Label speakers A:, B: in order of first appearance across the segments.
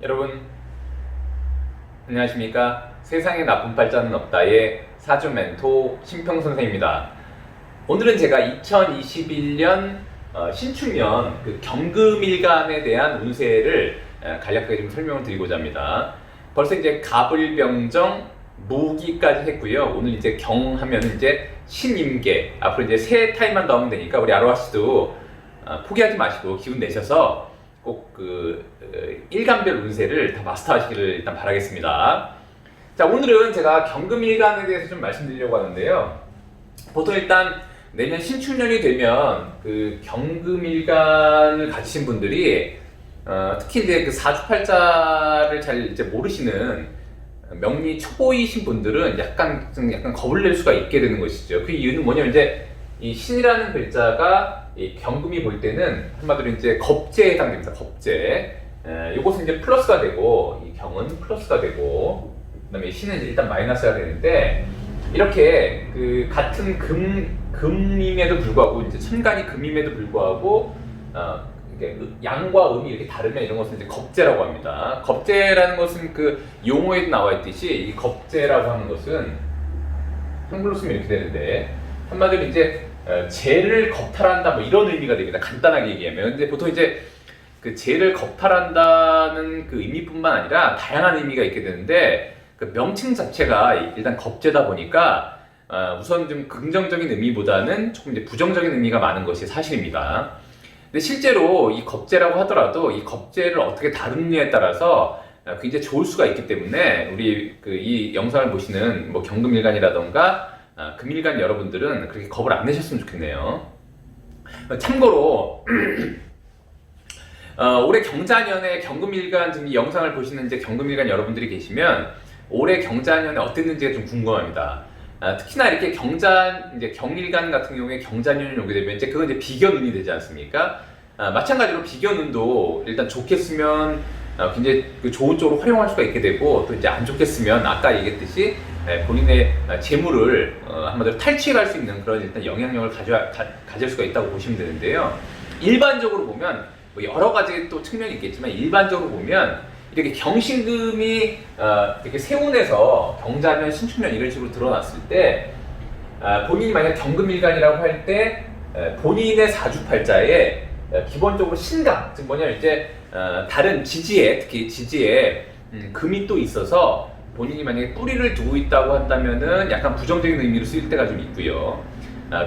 A: 여러분 안녕하십니까? 세상에 나쁜 팔자는 없다의 사주 멘토 신평선생입니다. 오늘은 제가 2021년 신축년 그 경금일간에 대한 운세를 간략하게 좀 설명을 드리고자 합니다. 벌써 이제 갑을병정 무기까지 했고요. 오늘 이제 경하면 이제 신임계, 앞으로 이제 새 타임만 더 하면 되니까 우리 아로하 씨도 포기하지 마시고 기운 내셔서 꼭 그 일간별 운세를 다 마스터하시기를 일단 바라겠습니다. 자, 오늘은 제가 경금일간에 대해서 좀 말씀드리려고 하는데요. 보통 일단 내년 신축년이 되면 그 경금일간을 가지신 분들이 특히 이제 그 사주팔자를 잘 이제 모르시는 명리 초보이신 분들은 약간 겁을 낼 수가 있게 되는 것이죠. 그 이유는 뭐냐면 이제 이 신이라는 글자가 이 경금이 볼 때는 한마디로 이제 겁재에 해당됩니다. 겁재. 이것은 이제 플러스가 되고 이 경은 플러스가 되고 그다음에 신은 일단 마이너스가 되는데 이렇게 그 같은 금임에도 불구하고 이제 천간이 금임에도 불구하고 이렇게 양과 음이 이렇게 다르면 이런 것은 이제 겁재라고 합니다. 겁재라는 것은 그 용어에도 나와 있듯이 이 겁재라고 하는 것은 한글로 쓰면 이렇게 되는데 한마디로 이제 재를 겁탈한다 뭐 이런 의미가 됩니다. 간단하게 얘기하면. 근데 보통 이제 그 재를 겁탈한다는 그 의미뿐만 아니라 다양한 의미가 있게 되는데 그 명칭 자체가 일단 겁재다 보니까 우선 좀 긍정적인 의미보다는 조금 이제 부정적인 의미가 많은 것이 사실입니다. 근데 실제로 이 겁재라고 하더라도 이 겁재를 어떻게 다루느냐에 따라서 굉장히 좋을 수가 있기 때문에 우리 그 이 영상을 보시는 뭐 경금일간이라던가 금일간 여러분들은 그렇게 겁을 안 내셨으면 좋겠네요. 참고로 올해 경자년에 경금일간 지금 이 영상을 보시는 이제 경금일간 여러분들이 계시면 올해 경자년에 어땠는지가 좀 궁금합니다. 특히나 이렇게 이제 경일간 같은 경우에 경자년이 오게 되면 이제 그건 이제 비견운이 되지 않습니까? 마찬가지로 비견운도 일단 좋겠으면 굉장히 그 좋은 쪽으로 활용할 수가 있게 되고 또 이제 안 좋겠으면 아까 얘기했듯이 본인의 재물을 한마디로 탈취할 수 있는 그런 일단 영향력을 가질 수가 있다고 보시면 되는데요. 일반적으로 보면 뭐 여러 가지 또 측면이 있겠지만 일반적으로 보면 이렇게 경신금이 이렇게 세운에서 경자년, 신축년 이런 식으로 드러났을 때 본인이 만약 경금일간이라고 할 때 본인의 사주팔자에 기본적으로 신강, 즉 뭐냐면 이제 다른 지지에 특히 지지에 금이 또 있어서 본인이 만약에 뿌리를 두고 있다고 한다면은 약간 부정적인 의미로 쓰일 때가 좀 있고요.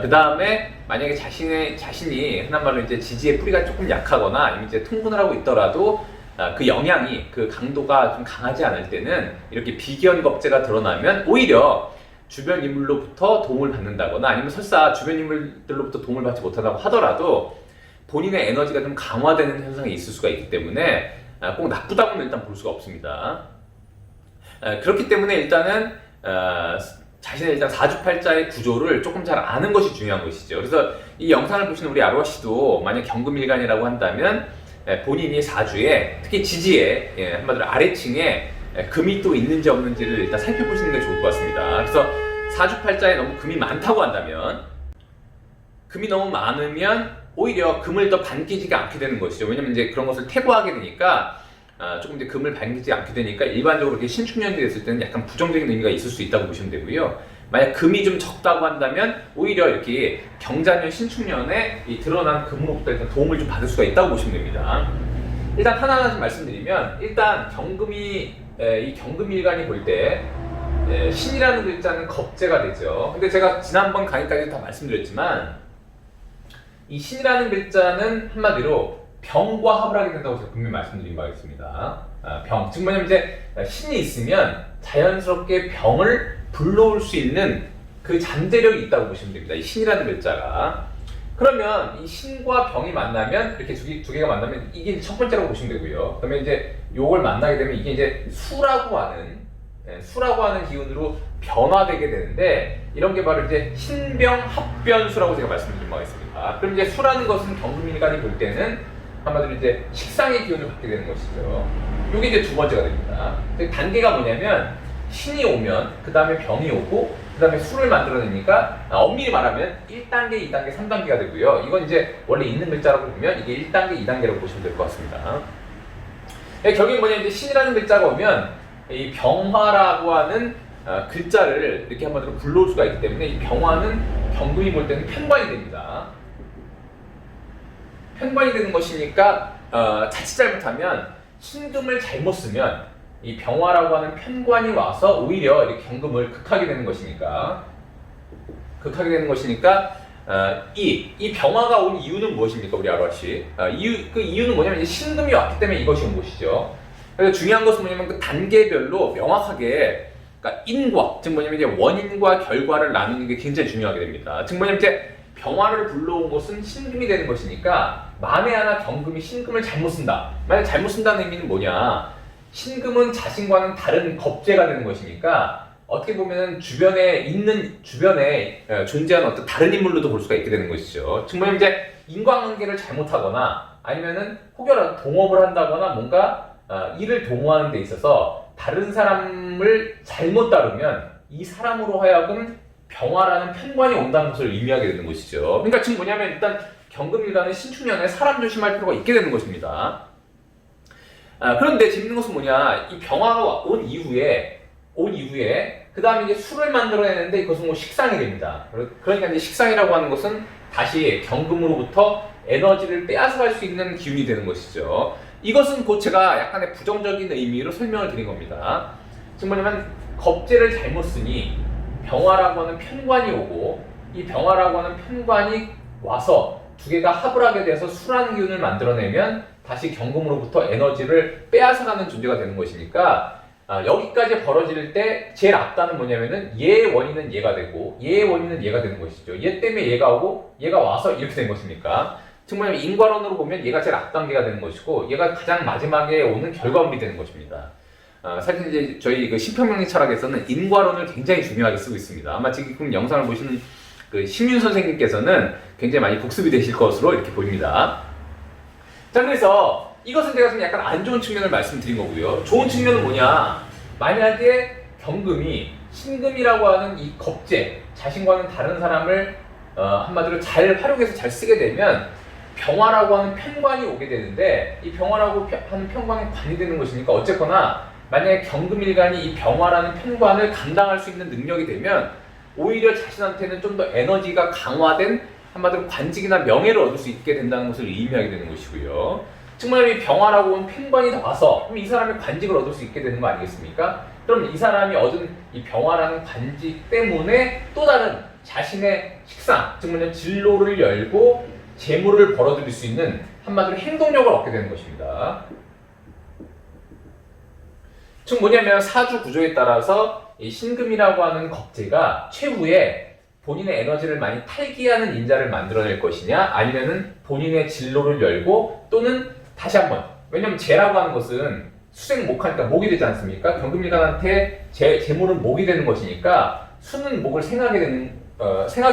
A: 그 다음에 만약에 자신이 흔한 말로 이제 지지의 뿌리가 조금 약하거나 아니면 이제 통분을 하고 있더라도 그 영향이 그 강도가 좀 강하지 않을 때는 이렇게 비견겁재가 드러나면 오히려 주변 인물로부터 도움을 받는다거나 아니면 설사 주변 인물들로부터 도움을 받지 못한다고 하더라도 본인의 에너지가 좀 강화되는 현상이 있을 수가 있기 때문에 꼭 나쁘다고는 일단 볼 수가 없습니다. 그렇기 때문에 일단은 자신의 일단 사주팔자의 구조를 조금 잘 아는 것이 중요한 것이죠. 그래서 이 영상을 보시는 우리 아로하 씨도 만약 경금일간이라고 한다면 본인이 사주에 특히 지지에 한마디로 아래층에 금이 또 있는지 없는지를 일단 살펴보시는 게 좋을 것 같습니다. 그래서 사주팔자에 너무 금이 많다고 한다면 금이 너무 많으면 오히려 금을 더 반기지가 않게 되는 것이죠. 왜냐면 이제 그런 것을 태고하게 되니까 조금 이제 금을 반기지 않게 되니까 일반적으로 이렇게 신축년이 됐을 때는 약간 부정적인 의미가 있을 수 있다고 보시면 되고요. 만약 금이 좀 적다고 한다면 오히려 이렇게 경자년, 신축년에 이 드러난 금으로부터 일단 도움을 좀 받을 수가 있다고 보시면 됩니다. 일단 하나하나 좀 말씀드리면 일단 이 경금일간이 볼 때 신이라는 글자는 겁재가 되죠. 근데 제가 지난번 강의까지 다 말씀드렸지만 이 신이라는 글자는 한마디로 병과 합을 하게 된다고 제가 분명히 말씀드린 바가 있습니다. 병, 즉 뭐냐면 이제 신이 있으면 자연스럽게 병을 불러올 수 있는 그 잠재력이 있다고 보시면 됩니다. 이 신이라는 글자가. 그러면 이 신과 병이 만나면 이렇게 두 개가 만나면 이게 첫 번째라고 보시면 되고요. 그다음에 이제 요걸 만나게 되면 이게 이제 수라고 하는 기운으로 변화되게 되는데 이런 게 바로 이제 신병 합변수라고 제가 말씀드린 바가 있습니다. 그럼 이제 수라는 것은 경금일간이 볼 때는 한마디로 이제 식상의 기운을 받게 되는 것이죠. 이게 이제 두 번째가 됩니다. 단계가 뭐냐면 신이 오면 그 다음에 병이 오고 그 다음에 수를 만들어내니까 엄밀히 말하면 1단계, 2단계, 3단계가 되고요. 이건 이제 원래 있는 글자라고 보면 이게 1단계, 2단계라고 보시면 될 것 같습니다. 결국엔 뭐냐, 이제 신이라는 글자가 오면 이 병화라고 하는 글자를 이렇게 한마디로 불러올 수가 있기 때문에 이 병화는 경금이 볼 때는 편관이 됩니다. 편관이 되는 것이니까 자칫 잘못하면 신금을 잘못 쓰면 이 병화라고 하는 편관이 와서 오히려 이렇게 경금을 극하게 되는 것이니까 이 병화가 온 이유는 무엇입니까, 우리 아로하씨? 그 이유는 뭐냐면 이제 신금이 왔기 때문에 이것이 온 것이죠. 그래서 중요한 것은 뭐냐면 그 단계별로 명확하게, 그러니까 인과, 즉 뭐냐면 이제 원인과 결과를 나누는 게 굉장히 중요하게 됩니다. 즉 뭐냐면 이제 병화를 불러온 것은 신금이 되는 것이니까 만에 하나 경금이 신금을 잘못 쓴다. 만약 잘못 쓴다는 의미는 뭐냐? 신금은 자신과는 다른 겁재가 되는 것이니까 어떻게 보면 주변에 존재하는 어떤 다른 인물로도 볼 수가 있게 되는 것이죠. 즉 뭐냐면 이제 인과관계를 잘못하거나 아니면은 혹여라도 동업을 한다거나 뭔가 일을 동호하는 데 있어서 다른 사람을 잘못 다루면 이 사람으로 하여금 병화라는 편관이 온다는 것을 의미하게 되는 것이죠. 그러니까 지금 뭐냐면 일단 경금일간은 신축년에 사람 조심할 필요가 있게 되는 것입니다. 그런데 재밌는 것은 뭐냐, 이 병화가 온 이후에 그 다음에 이제 술을 만들어내는데 이것은 뭐 식상이 됩니다. 그러니까 이제 식상이라고 하는 것은 다시 경금으로부터 에너지를 빼앗아갈 수 있는 기운이 되는 것이죠. 이것은 곧 제가 약간의 부정적인 의미로 설명을 드린 겁니다. 즉 뭐냐면 겁재를 잘못 쓰니 병화라고 하는 편관이 오고 이 병화라고 하는 편관이 와서 두 개가 합을 하게 돼서 술하는 기운을 만들어내면 다시 경금으로부터 에너지를 빼앗아가는 존재가 되는 것이니까 여기까지 벌어질 때 제일 앞단은 뭐냐면은 얘의 원인은 얘가 되고 얘의 원인은 얘가 되는 것이죠. 얘 때문에 얘가 오고 얘가 와서 이렇게 된 것입니까? 즉 뭐냐면 인과론으로 보면 얘가 제일 앞단계가 되는 것이고 얘가 가장 마지막에 오는 결과물이 되는 것입니다. 사실 이제 저희 그 신평명리 철학에서는 인과론을 굉장히 중요하게 쓰고 있습니다. 아마 지금 영상을 보시는 그 심윤 선생님께서는 굉장히 많이 복습이 되실 것으로 이렇게 보입니다. 자, 그래서 이것은 제가 좀 약간 안 좋은 측면을 말씀드린 거고요. 좋은 측면은 뭐냐? 만약에 경금이 신금이라고 하는 이 겁재, 자신과는 다른 사람을 한마디로 잘 활용해서 잘 쓰게 되면 병화라고 하는 편관이 오게 되는데 이 병화라고 하는 편관이 관이 되는 것이니까 어쨌거나 만약에 경금일간이 이 병화라는 편관을 감당할 수 있는 능력이 되면 오히려 자신한테는 좀 더 에너지가 강화된 한마디로 관직이나 명예를 얻을 수 있게 된다는 것을 의미하게 되는 것이고요. 정말 이 병화라고 온 편관이 나와서 그럼 이 사람이 관직을 얻을 수 있게 되는 거 아니겠습니까? 그럼 이 사람이 얻은 이 병화라는 관직 때문에 또 다른 자신의 식상, 즉 뭐냐면 진로를 열고 재물을 벌어들일 수 있는 한마디로 행동력을 얻게 되는 것입니다. 즉 뭐냐면 사주 구조에 따라서 이 신금이라고 하는 겁재가 최후에 본인의 에너지를 많이 탈기하는 인자를 만들어낼 것이냐 아니면은 본인의 진로를 열고 또는 다시 한번 왜냐면 재라고 하는 것은 수생목하니까 목이 되지 않습니까? 경금일간한테 재물은 목이 되는 것이니까 수는 목을 생하게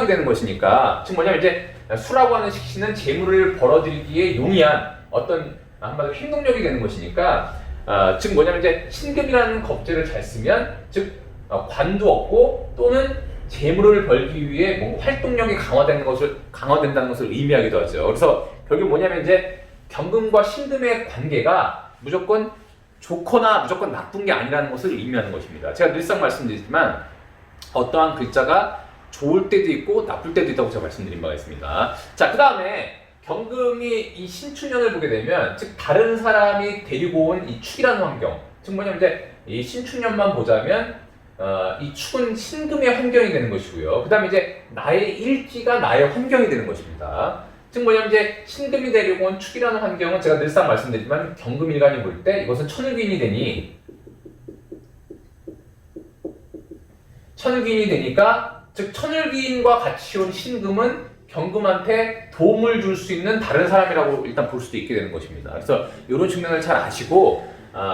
A: 되는 것이니까 즉 뭐냐면 이제 수라고 하는 식신은 재물을 벌어들이기에 용이한 어떤 한마디로 행동력이 되는 것이니까 즉 뭐냐면 이제 신금이라는 겁재를 잘 쓰면 즉 관도 얻고 또는 재물을 벌기 위해 뭔가 활동력이 강화된다는 것을 의미하기도 하죠. 그래서 결국 뭐냐면 이제 경금과 신금의 관계가 무조건 좋거나 무조건 나쁜 게 아니라는 것을 의미하는 것입니다. 제가 늘상 말씀드리지만 어떠한 글자가 좋을 때도 있고 나쁠 때도 있다고 제가 말씀드린 바가 있습니다. 자, 그 다음에 경금이 이 신축년을 보게 되면 즉 다른 사람이 데리고 온 이 축이라는 환경 즉 뭐냐면 이제 이 신축년만 보자면 이 축은 신금의 환경이 되는 것이고요. 그 다음에 이제 나의 일지가 나의 환경이 되는 것입니다. 즉 뭐냐면 이제 신금이 데리고 온 축이라는 환경은 제가 늘상 말씀드리지만 경금일간이 볼 때 이것은 천을귀인이 되니까 즉 천을귀인과 같이 온 신금은 경금한테 도움을 줄 수 있는 다른 사람이라고 일단 볼 수도 있게 되는 것입니다. 그래서 이런 측면을 잘 아시고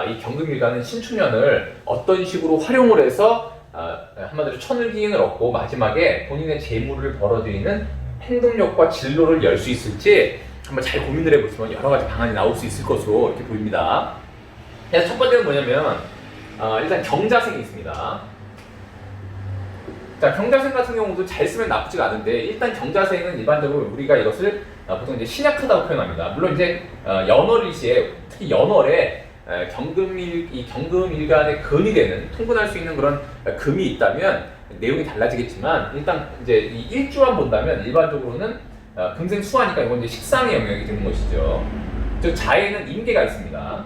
A: 이 경금일간은 신축년을 어떤 식으로 활용을 해서 한마디로 천을기인을 얻고 마지막에 본인의 재물을 벌어들이는 행동력과 진로를 열 수 있을지 한번 잘 고민을 해보시면 여러 가지 방안이 나올 수 있을 것으로 이렇게 보입니다. 그래서 첫 번째는 뭐냐면 일단 경자생이 있습니다. 자, 경자생 같은 경우도 잘 쓰면 나쁘지가 않은데 일단 경자생은 일반적으로 우리가 이것을 보통 이제 신약하다고 표현합니다. 물론 이제 연월일시에 특히 연월에 이 경금일간에 근이 되는 통근할 수 있는 그런 금이 있다면 내용이 달라지겠지만 일단 이제 이 일주만 본다면 일반적으로는 금생수화니까 이건 이제 식상의 영역이 되는 것이죠. 즉 자에는 임계가 있습니다.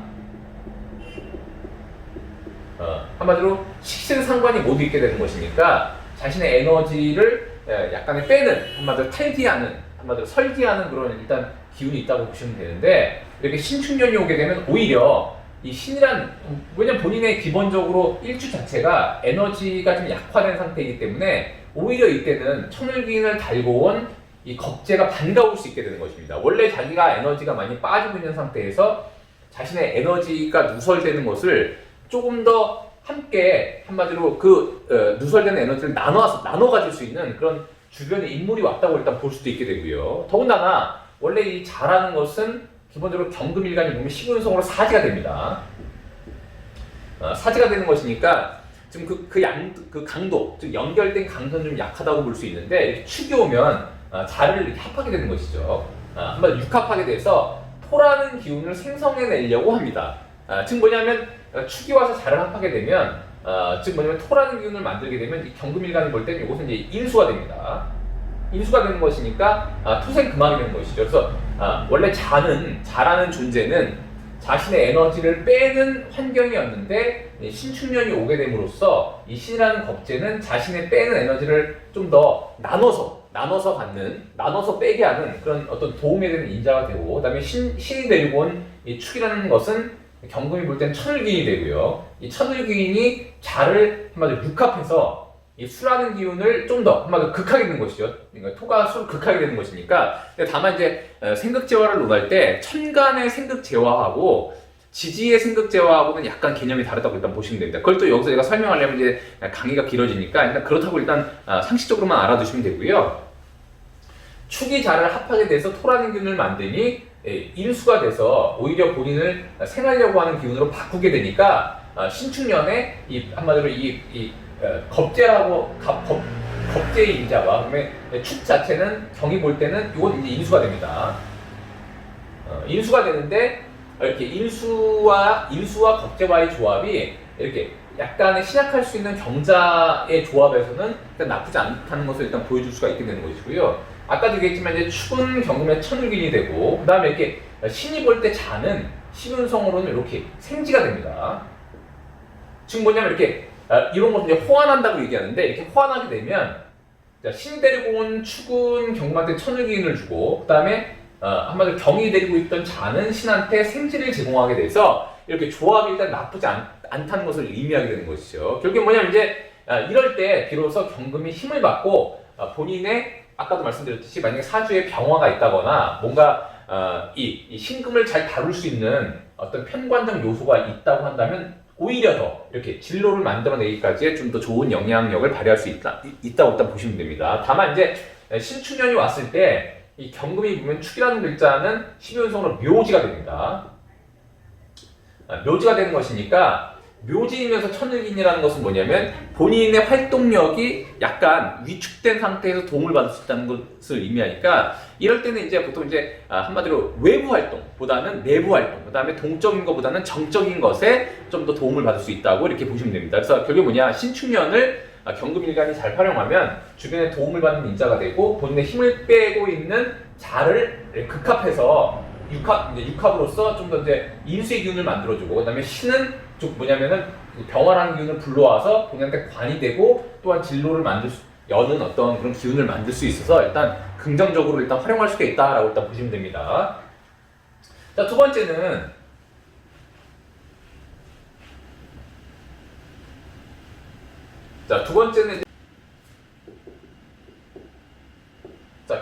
A: 한마디로 식생상관이 모두 있게 되는 것이니까 자신의 에너지를 약간의 빼는, 한마디로 탈기하는, 한마디로 설기하는 그런 일단 기운이 있다고 보시면 되는데, 이렇게 신축년이 오게 되면 오히려 이 신이란, 왜냐면 본인의 기본적으로 일주 자체가 에너지가 좀 약화된 상태이기 때문에 오히려 이때는 천을기인을 달고 온 이 겁재가 반가울 수 있게 되는 것입니다. 원래 자기가 에너지가 많이 빠지고 있는 상태에서 자신의 에너지가 누설되는 것을 조금 더 함께, 한마디로 누설되는 에너지를 나눠 가질 수 있는 그런 주변에 인물이 왔다고 일단 볼 수도 있게 되고요. 더군다나 원래 이 자라는 것은 기본적으로 경금일간이 보면 시군성으로 사지가 됩니다. 사지가 되는 것이니까 지금 그 강도, 즉 연결된 강도는 좀 약하다고 볼 수 있는데, 이렇게 축이 오면 자를 이렇게 합하게 되는 것이죠. 한번 육합하게 돼서 토라는 기운을 생성해내려고 합니다. 즉 뭐냐면 축이 와서 자를 합하게 되면 즉 뭐냐면 토라는 기운을 만들게 되면 이 경금일간이 볼 때는 이것은 이제 인수가 됩니다. 인수가 되는 것이니까 토생금합이 되는 것이죠. 그래서 원래 자라는 존재는 자신의 에너지를 빼는 환경이었는데 신축년이 오게 됨으로써 이 신이라는 겁재는 자신의 빼는 에너지를 좀 더 나눠서 갖는, 나눠서 빼게 하는 그런 어떤 도움이 되는 인자가 되고, 그 다음에 신이 데리고 온 이 축이라는 것은 경금이 볼 때는 천을기인이 되고요. 이 천을기인이 자를 한마디로 육합해서 이 수라는 기운을 좀 더 한마디로 극하게 되는 것이죠. 그러니까 토가 수를 극하게 되는 것이니까. 다만 이제 생극재화를 논할 때 천간의 생극재화하고 지지의 생극재화하고는 약간 개념이 다르다고 일단 보시면 됩니다. 그걸 또 여기서 제가 설명하려면 이제 강의가 길어지니까 일단 그렇다고 일단 상식적으로만 알아두시면 되고요. 축이 자를 합하게 돼서 토라는 기운을 만드니 인수가 돼서 오히려 본인을 생하려고 하는 기운으로 바꾸게 되니까 신축년에 한마디로 겁재하고 겁재의 인자와 그다음에 축 자체는 경이 볼 때는 이건 이제 인수가 됩니다. 인수가 되는데 이렇게 인수와 겁재와의 조합이 이렇게 약간의 신약할 수 있는 경자의 조합에서는 일단 나쁘지 않다는 것을 일단 보여줄 수가 있게 되는 것이고요. 아까도 얘기했지만 이제 축은 경금의 천을기인이 되고, 그 다음에 이렇게 신이 볼 때 자는 신운성으로는 이렇게 생지가 됩니다. 지금 뭐냐면 이렇게 이런 것을 이제 호환한다고 얘기하는데, 이렇게 호환하게 되면 신이 데리고 온 축은 경금한테 천을기인을 주고, 그 다음에 한마디로 경이 데리고 있던 자는 신한테 생지를 제공하게 돼서 이렇게 조합이 일단 나쁘지 않다는 것을 의미하게 되는 것이죠. 결국에 뭐냐면 이제 이럴 때 비로소 경금이 힘을 받고 본인의 아까도 말씀드렸듯이 만약에 사주에 병화가 있다거나 뭔가 이 신금을 잘 다룰 수 있는 어떤 편관적 요소가 있다고 한다면 오히려 더 이렇게 진로를 만들어내기까지의 좀 더 좋은 영향력을 발휘할 수 있다고 일단 보시면 됩니다. 다만 이제 신축년이 왔을 때 이 경금이 보면 축이라는 글자는 12운성으로 묘지가 됩니다. 묘지가 되는 것이니까 묘지이면서 천을기인이라는 것은 뭐냐면 본인의 활동력이 약간 위축된 상태에서 도움을 받을 수 있다는 것을 의미하니까, 이럴 때는 이제 보통 이제 한마디로 외부 활동보다는 내부 활동, 그 다음에 동적인 것보다는 정적인 것에 좀 더 도움을 받을 수 있다고 이렇게 보시면 됩니다. 그래서 결국 뭐냐, 신축년을 경금일간이 잘 활용하면 주변에 도움을 받는 인자가 되고 본인의 힘을 빼고 있는 자를 극합해서 육합으로서 좀 더 이제 인수의 기운을 만들어주고, 그다음에 신은 좀 뭐냐면은 병화라는 기운을 불러와서 본인한테 관이 되고 또한 진로를 여는 어떤 그런 기운을 만들 수 있어서 일단 긍정적으로 일단 활용할 수가 있다라고 일단 보시면 됩니다. 자, 두 번째는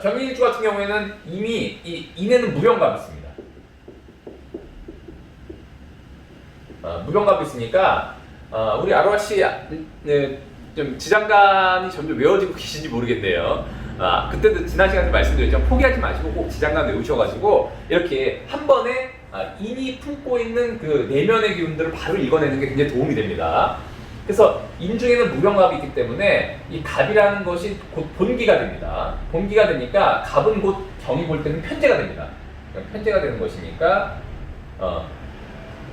A: 경인일주 같은 경우에는 이미 이 인에는 무병갑이 있습니다. 무병갑이 있으니까 우리 아로하 씨 좀 지장간이 점점 외워지고 계신지 모르겠네요. 그때도 지난 시간에 말씀드렸지만 포기하지 마시고 꼭 지장간 외우셔가지고 이렇게 한 번에 인이 품고 있는 그 내면의 기운들을 바로 읽어내는 게 굉장히 도움이 됩니다. 그래서 인중에는 무병갑이 있기 때문에 이 갑이라는 것이 곧 본기가 됩니다. 본기가 되니까 갑은 곧 경이 볼 때는 편재가 됩니다. 편재가 되는 것이니까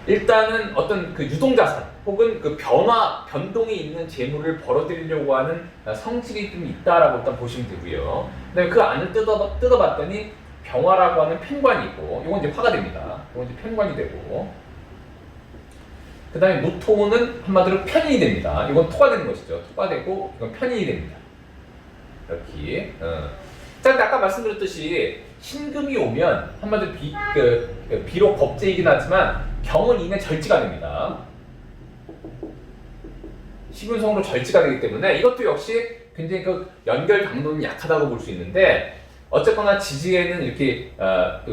A: 일단은 어떤 그 유동자산 혹은 그 변동이 있는 재물을 벌어들이려고 하는 성질이 좀 있다라고 일단 보시면 되고요. 그다음에 그 안을 뜯어봤더니 병화라고 하는 편관이 있고, 이건 이제 화가 됩니다. 이건 이제 편관이 되고, 그 다음에 무토는 한마디로 편인이 됩니다. 이건 토가 되는 것이죠. 토가 되고, 이건 편인이 됩니다. 이렇게. 자, 근데 아까 말씀드렸듯이 신금이 오면 한마디로 비록 겁재이긴 하지만 경은 이내 절지가 됩니다. 시군성으로 절지가 되기 때문에 이것도 역시 굉장히 그 연결 강도는 약하다고 볼 수 있는데, 어쨌거나 지지에는 이렇게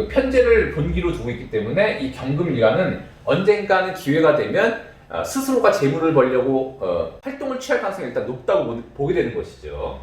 A: 편제를 본기로 두고 있기 때문에 이 경금일간은 언젠가는 기회가 되면 스스로가 재물을 벌려고 활동을 취할 가능성이 일단 높다고 보게 되는 것이죠.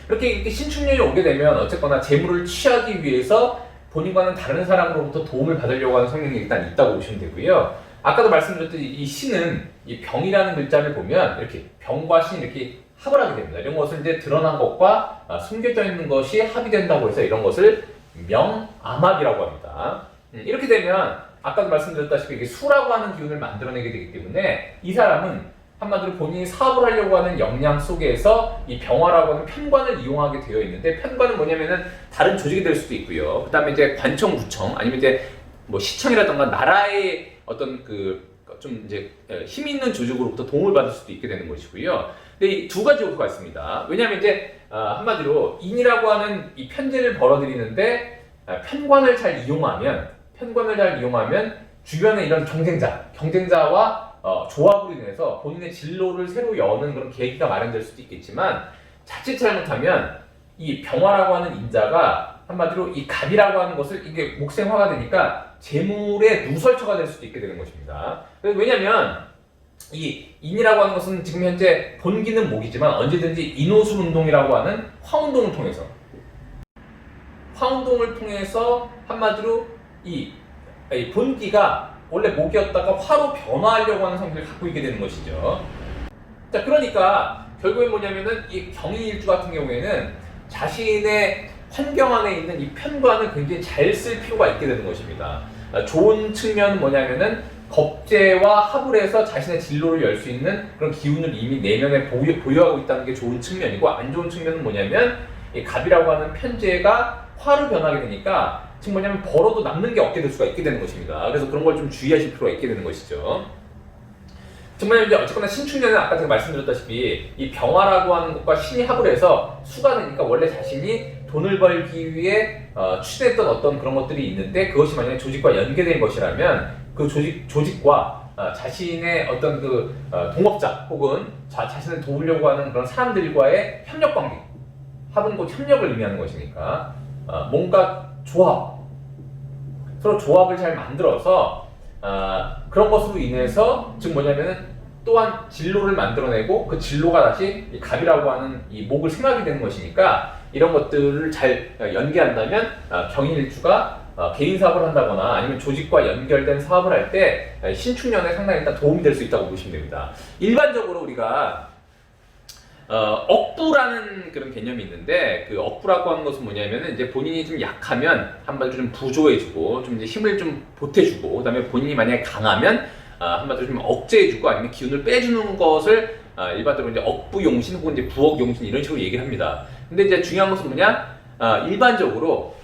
A: 이렇게 신축년이 오게 되면 어쨌거나 재물을 취하기 위해서 본인과는 다른 사람으로부터 도움을 받으려고 하는 성향이 일단 있다고 보시면 되고요. 아까도 말씀드렸듯이 이 신은 이 병이라는 글자를 보면 이렇게 병과 신이 이렇게 합을 하게 됩니다. 이런 것은 이제 드러난 것과 숨겨져 있는 것이 합이 된다고 해서 이런 것을 명암합이라고 합니다. 이렇게 되면 아까도 말씀드렸다시피 이게 수라고 하는 기운을 만들어내게 되기 때문에 이 사람은 한마디로 본인이 사업을 하려고 하는 역량 속에서 이 병화라고 하는 편관을 이용하게 되어 있는데, 편관은 뭐냐면은 다른 조직이 될 수도 있고요. 그 다음에 이제 관청, 구청, 아니면 이제 뭐 시청이라던가 나라의 어떤 좀 이제 힘 있는 조직으로부터 도움을 받을 수도 있게 되는 것이고요. 근데 이 두 가지 요소가 있습니다. 왜냐하면 이제 한마디로 인이라고 하는 이 편제를 벌어들이는데 편관을 잘 이용하면 주변에 이런 경쟁자와 조합으로 인해서 본인의 진로를 새로 여는 그런 계기가 마련될 수도 있겠지만, 자칫 잘못하면 이 병화라고 하는 인자가 한마디로 이 갑이라고 하는 것을, 이게 목생화가 되니까 재물의 누설처가 될 수도 있게 되는 것입니다. 왜냐면 이 인이라고 하는 것은 지금 현재 본기는 목이지만 언제든지 인호술 운동이라고 하는 화운동을 통해서 한마디로 이 본기가 원래 목이었다가 화로 변화하려고 하는 성질을 갖고 있게 되는 것이죠. 자, 그러니까 결국엔 뭐냐면은 이 경인일주 같은 경우에는 자신의 환경 안에 있는 이 편관을 굉장히 잘 쓸 필요가 있게 되는 것입니다. 좋은 측면은 뭐냐면은 겁재와 합을 해서 자신의 진로를 열 수 있는 그런 기운을 이미 내면에 보유하고 있다는 게 좋은 측면이고, 안 좋은 측면은 뭐냐면 이 갑이라고 하는 편재가 화로 변하게 되니까 지금 뭐냐면 벌어도 남는 게 없게 될 수가 있게 되는 것입니다. 그래서 그런 걸 좀 주의하실 필요가 있게 되는 것이죠. 정말 이제 어쨌거나 신축년은 아까 제가 말씀드렸다시피 이 병화라고 하는 것과 신이 합을 해서 수가 되니까 원래 자신이 돈을 벌기 위해 추진했던 어떤 그런 것들이 있는데, 그것이 만약에 조직과 연계된 것이라면 그 조직과 자신의 어떤 동업자 혹은 자신을 도우려고 하는 그런 사람들과의 협력 관계, 합은 곧 협력을 의미하는 것이니까 뭔가 서로 조합을 잘 만들어서 그런 것으로 인해서 즉 뭐냐면은 또한 진로를 만들어내고 그 진로가 다시 이 갑이라고 하는 이 목을 생각이 되는 것이니까, 이런 것들을 잘 연계한다면 경인일주가 개인 사업을 한다거나 아니면 조직과 연결된 사업을 할 때 신축년에 상당히 일단 도움이 될 수 있다고 보시면 됩니다. 일반적으로 우리가 억부라는 그런 개념이 있는데, 그 억부라고 하는 것은 뭐냐면은 이제 본인이 좀 약하면 한마디로 좀 부조해주고 좀 이제 힘을 좀 보태주고, 그다음에 본인이 만약에 강하면 한마디로 좀 억제해주고 아니면 기운을 빼주는 것을 일반적으로 이제 억부용신 혹은 이제 부억용신 이런 식으로 얘기를 합니다. 근데 이제 중요한 것은 뭐냐? 일반적으로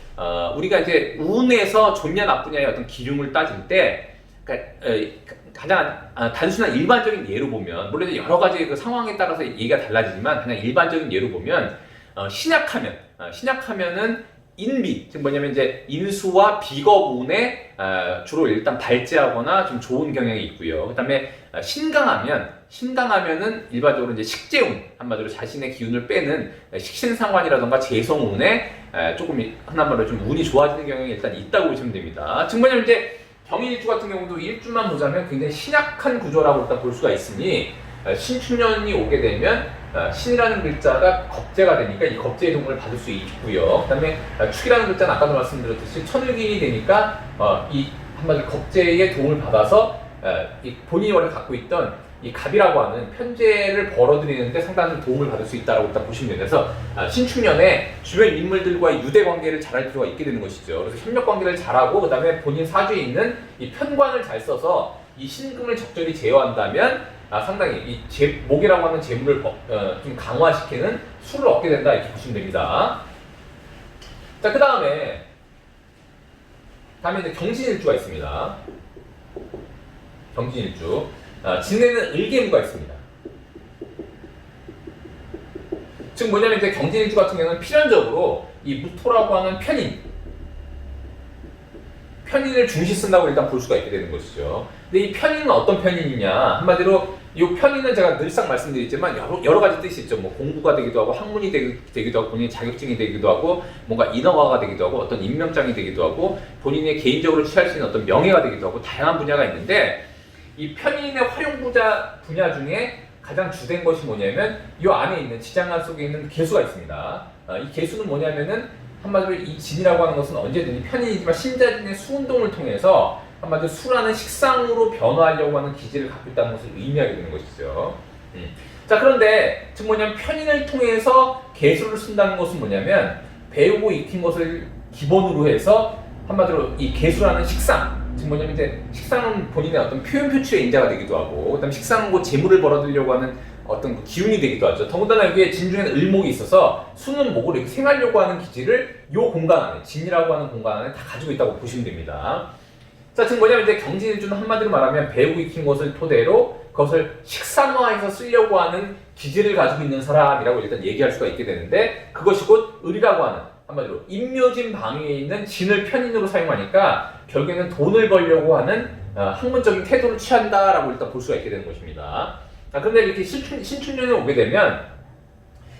A: 우리가 이제 운에서 좋냐 나쁘냐의 어떤 기준을 따질 때, 그러니까 가장 단순한 일반적인 예로 보면, 물론 여러 가지 그 상황에 따라서 얘기가 달라지지만 그냥 일반적인 예로 보면 신약하면은 인비, 즉 뭐냐면 이제 인수와 비겁운에 주로 일단 발제하거나 좀 좋은 경향이 있고요. 그다음에 신강하면은 일반적으로 이제 식재운, 한마디로 자신의 기운을 빼는 식신상관이라던가 재성운에 조금 하나말로 좀 운이 좋아지는 경향이 일단 있다고 보시면 됩니다. 즉 뭐냐면 이제 경인일주 같은 경우도 일주만 보자면 굉장히 신약한 구조라고 일단 볼 수가 있으니, 신축년이 오게 되면 신이라는 글자가 겁재가 되니까 이 겁재의 도움을 받을 수 있고요. 그 다음에 축이라는 글자는 아까도 말씀드렸듯이 천을기인이 되니까 이 한마디로 겁재의 도움을 받아서 이 본인이 원래 갖고 있던 이 갑이라고 하는 편재를 벌어들이는데 상당히 도움을 받을 수 있다고 일단 보시면 돼요. 그래서 신축년에 주변 인물들과의 유대 관계를 잘할 필요가 있게 되는 것이죠. 그래서 협력 관계를 잘하고 그 다음에 본인 사주에 있는 이 편관을 잘 써서 이 신금을 적절히 제어한다면 상당히 이 목이라고 하는 재물을 좀 강화시키는 수를 얻게 된다 이렇게 보시면 됩니다. 자, 그 다음에 이제 경신일주가 있습니다. 경신일주. 진에는 을계무가 있습니다. 즉 뭐냐면 이제 경진일주 같은 경우는 필연적으로 이 무토라고 하는 편인을 중시 쓴다고 일단 볼 수가 있게 되는 것이죠. 근데 이 편인은 어떤 편인이냐? 한마디로 이 편인은 제가 늘상 말씀드리지만 여러 가지 뜻이 있죠. 뭐 공부가 되기도 하고 학문이 되기도 하고 본인의 자격증이 되기도 하고 뭔가 인허가가 되기도 하고 어떤 임명장이 되기도 하고 본인의 개인적으로 취할 수 있는 어떤 명예가 되기도 하고 다양한 분야가 있는데 이 편인의 활용 분야 중에 가장 주된 것이 뭐냐면 이 안에 있는 지장간 속에 있는 개수가 있습니다. 이 개수는 뭐냐면은 한마디로 이 진이라고 하는 것은 언제든지 편인이지만 신자진의 수운동을 통해서 한마디로 수라는 식상으로 변화하려고 하는 기질을 갖고 있다는 것을 의미하게 되는 것이죠. 자, 그런데 즉 뭐냐면 편인을 통해서 개수를 쓴다는 것은 뭐냐면 배우고 익힌 것을 기본으로 해서 한마디로 이 개수라는 식상, 즉 뭐냐면 이제 식상은 본인의 어떤 표현 표출의 인자가 되기도 하고 그다음 식상은 곧 재물을 벌어들이려고 하는 어떤 그 기운이 되기도 하죠. 더군다나 여기에 진 중에는 을목이 있어서 수는 목으로 이렇게 생하려고 하는 기질을 이 공간 안에, 진이라고 하는 공간 안에 다 가지고 있다고 보시면 됩니다. 자, 즉 뭐냐면 이제 경진일주는 한마디로 말하면 배우고 익힌 것을 토대로 그것을 식상화해서 쓰려고 하는 기질을 가지고 있는 사람이라고 일단 얘기할 수가 있게 되는데 그것이 곧 을이라고 하는 한마디로 임묘진 방위에 있는 진을 편인으로 사용하니까 결국에는 돈을 벌려고 하는 학문적인 태도를 취한다라고 일단 볼 수가 있게 되는 것입니다. 그런데 이렇게 신축년에 오게 되면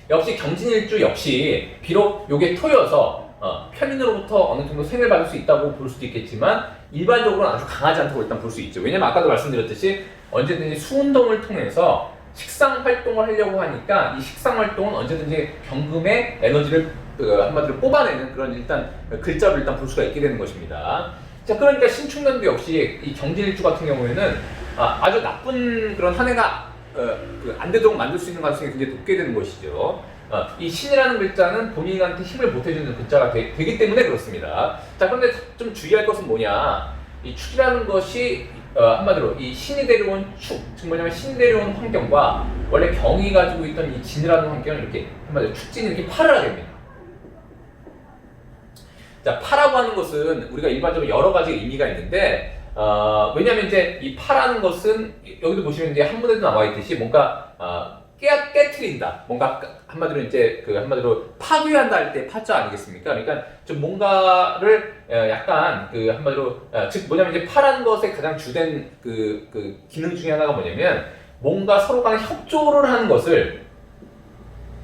A: 역시 경진일주 역시 비록 요게 토여서 편인으로부터 어느 정도 생을 받을 수 있다고 볼 수도 있겠지만 일반적으로는 아주 강하지 않다고 일단 볼 수 있죠. 왜냐면 아까도 말씀드렸듯이 언제든지 수운동을 통해서 식상 활동을 하려고 하니까 이 식상 활동은 언제든지 경금의 에너지를 한마디로 뽑아내는 그런 일단 글자로 일단 볼 수가 있게 되는 것입니다. 자, 그러니까 신축년도 역시 이 경진일주 같은 경우에는 아주 나쁜 그런 한 해가 안 되도록 만들 수 있는 가능성이 굉장히 높게 되는 것이죠. 이 신이라는 글자는 본인한테 힘을 보태주는 글자가 되기 때문에 그렇습니다. 자, 그런데 좀 주의할 것은 뭐냐? 이 축이라는 것이 한마디로 이 신이 데려온 축, 즉 뭐냐면 신이 데려온 환경과 원래 경이 가지고 있던 이 진이라는 환경을 이렇게 한마디로 축진이 이렇게 파를 하게 됩니다. 자, 파라고 하는 것은 우리가 일반적으로 여러 가지 의미가 있는데 왜냐면 이제 이 파라는 것은 여기도 보시면 이제 한문에도 나와 있듯이 뭔가 깨트린다. 뭔가 한마디로 이제 한마디로 파괴한다 할 때 파자 아니겠습니까? 그러니까 좀 뭔가를 약간 한마디로 즉 뭐냐면 이제 파라는 것의 가장 주된 기능 중에 하나가 뭐냐면 뭔가 서로 간에 협조를 하는 것을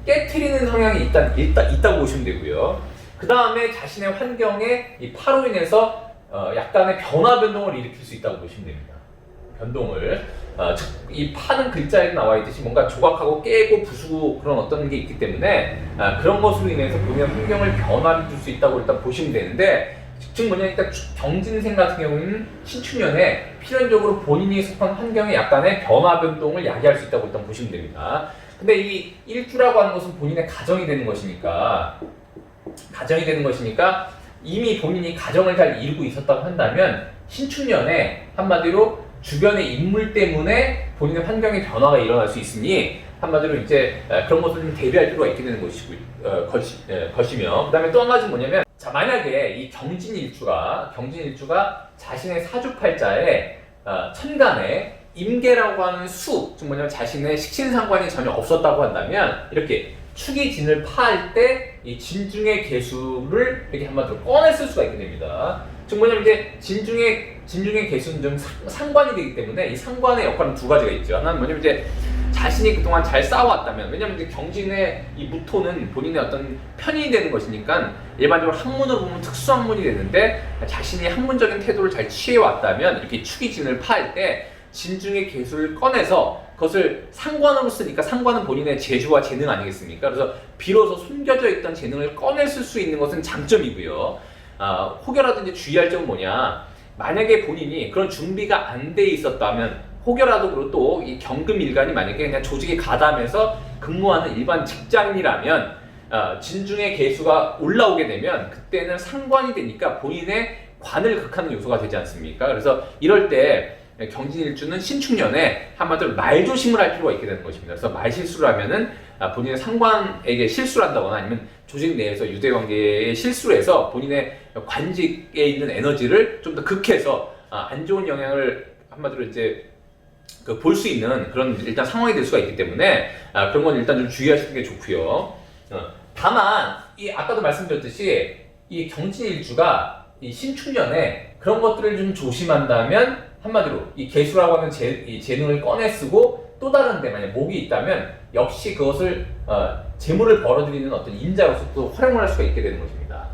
A: 깨트리는 성향이 있다고 보시면 되고요. 그 다음에 자신의 환경에 이 파로 인해서 약간의 변화 변동을 일으킬 수 있다고 보시면 됩니다. 변동을 즉 이 파는 글자에 나와 있듯이 뭔가 조각하고 깨고 부수고 그런 어떤 게 있기 때문에 그런 것으로 인해서 본인의 환경을 변화를 줄 수 있다고 일단 보시면 되는데 즉 뭐냐 일단 경진생 같은 경우는 신축년에 필연적으로 본인이 속한 환경에 약간의 변화 변동을 야기할 수 있다고 일단 보시면 됩니다. 근데 이 일주라고 하는 것은 본인의 가정이 되는 것이니까 이미 본인이 가정을 잘 이루고 있었다고 한다면 신축년에 한마디로 주변의 인물 때문에 본인의 환경의 변화가 일어날 수 있으니 한마디로 이제 그런 것을 좀 대비할 필요가 있게 되는 것이며 그 다음에 또 한 가지 뭐냐면 자, 만약에 이 경진일주가 자신의 사주팔자에 천간에 임계라고 하는 수, 즉 뭐냐면 자신의 식신상관이 전혀 없었다고 한다면 이렇게 축이 진을 파할 때 이 진중의 개수를 이렇게 한마디로 꺼냈을 수가 있게 됩니다. 즉 뭐냐면 이제 진중의 개수는 좀 상관이 되기 때문에 이 상관의 역할은 두 가지가 있죠. 하나는 뭐냐면 이제 자신이 그동안 잘 싸워왔다면, 왜냐면 이제 경진의 이 무토는 본인의 어떤 편인이 되는 것이니까 일반적으로 학문으로 보면 특수학문이 되는데 자신이 학문적인 태도를 잘 취해왔다면 이렇게 축이 진을 파할 때 진중의 개수를 꺼내서 그것을 상관으로 쓰니까 상관은 본인의 재주와 재능 아니겠습니까? 그래서 비로소 숨겨져 있던 재능을 꺼냈을 수 있는 것은 장점이고요. 혹여라도 이제 주의할 점은 뭐냐? 만약에 본인이 그런 준비가 안 돼 있었다면 혹여라도 그리고 또 이 경금일간이 만약에 그냥 조직에 가담해서 근무하는 일반 직장인이라면 진중의 계수가 올라오게 되면 그때는 상관이 되니까 본인의 관을 극하는 요소가 되지 않습니까? 그래서 이럴 때 경진일주는 신축년에 한마디로 말조심을 할 필요가 있게 되는 것입니다. 그래서 말실수를 하면은 본인의 상관에게 실수를 한다거나 아니면 조직 내에서 유대관계에 실수를 해서 본인의 관직에 있는 에너지를 좀 더 극해서 안 좋은 영향을 한마디로 이제 볼 수 있는 그런 일단 상황이 될 수가 있기 때문에 그런 건 일단 좀 주의하시는 게 좋고요. 다만 이 아까도 말씀드렸듯이 이 경진일주가 이 신축년에 그런 것들을 좀 조심한다면 한마디로 이 계수라고 하는 이 재능을 꺼내 쓰고 또 다른 데 만약 목이 있다면 역시 그것을 재물을 벌어들이는 어떤 인자로서 또 활용을 할 수가 있게 되는 것입니다.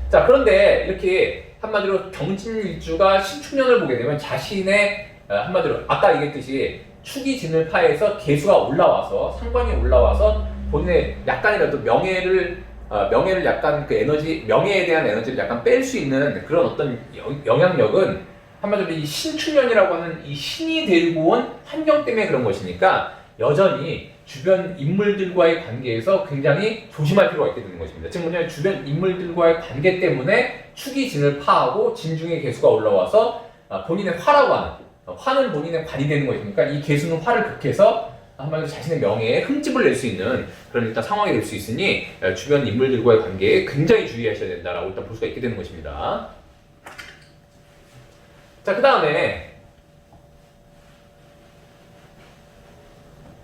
A: 자, 그런데 이렇게 한마디로 경진일주가 신축년을 보게 되면 자신의 한마디로 아까 얘기했듯이 축이 진을 파해서 계수가 올라와서 상관이 올라와서 본인의 약간이라도 명예를 약간 그 에너지, 명예에 대한 에너지를 약간 뺄 수 있는 그런 어떤 영향력은 한마디로 이 신축년이라고 하는 이 신이 데리고 온 환경 때문에 그런 것이니까 여전히 주변 인물들과의 관계에서 굉장히 조심할 필요가 있게 되는 것입니다. 즉 뭐냐면 주변 인물들과의 관계 때문에 축이 진을 파하고 진중의 계수가 올라와서 본인의 화라고 하는 화는 본인의 관이 되는 것이니까 이 계수는 화를 극해서 한마디로 자신의 명예에 흠집을 낼 수 있는 그런 일단 상황이 될 수 있으니 주변 인물들과의 관계에 굉장히 주의하셔야 된다라고 일단 볼 수가 있게 되는 것입니다. 자, 그 다음에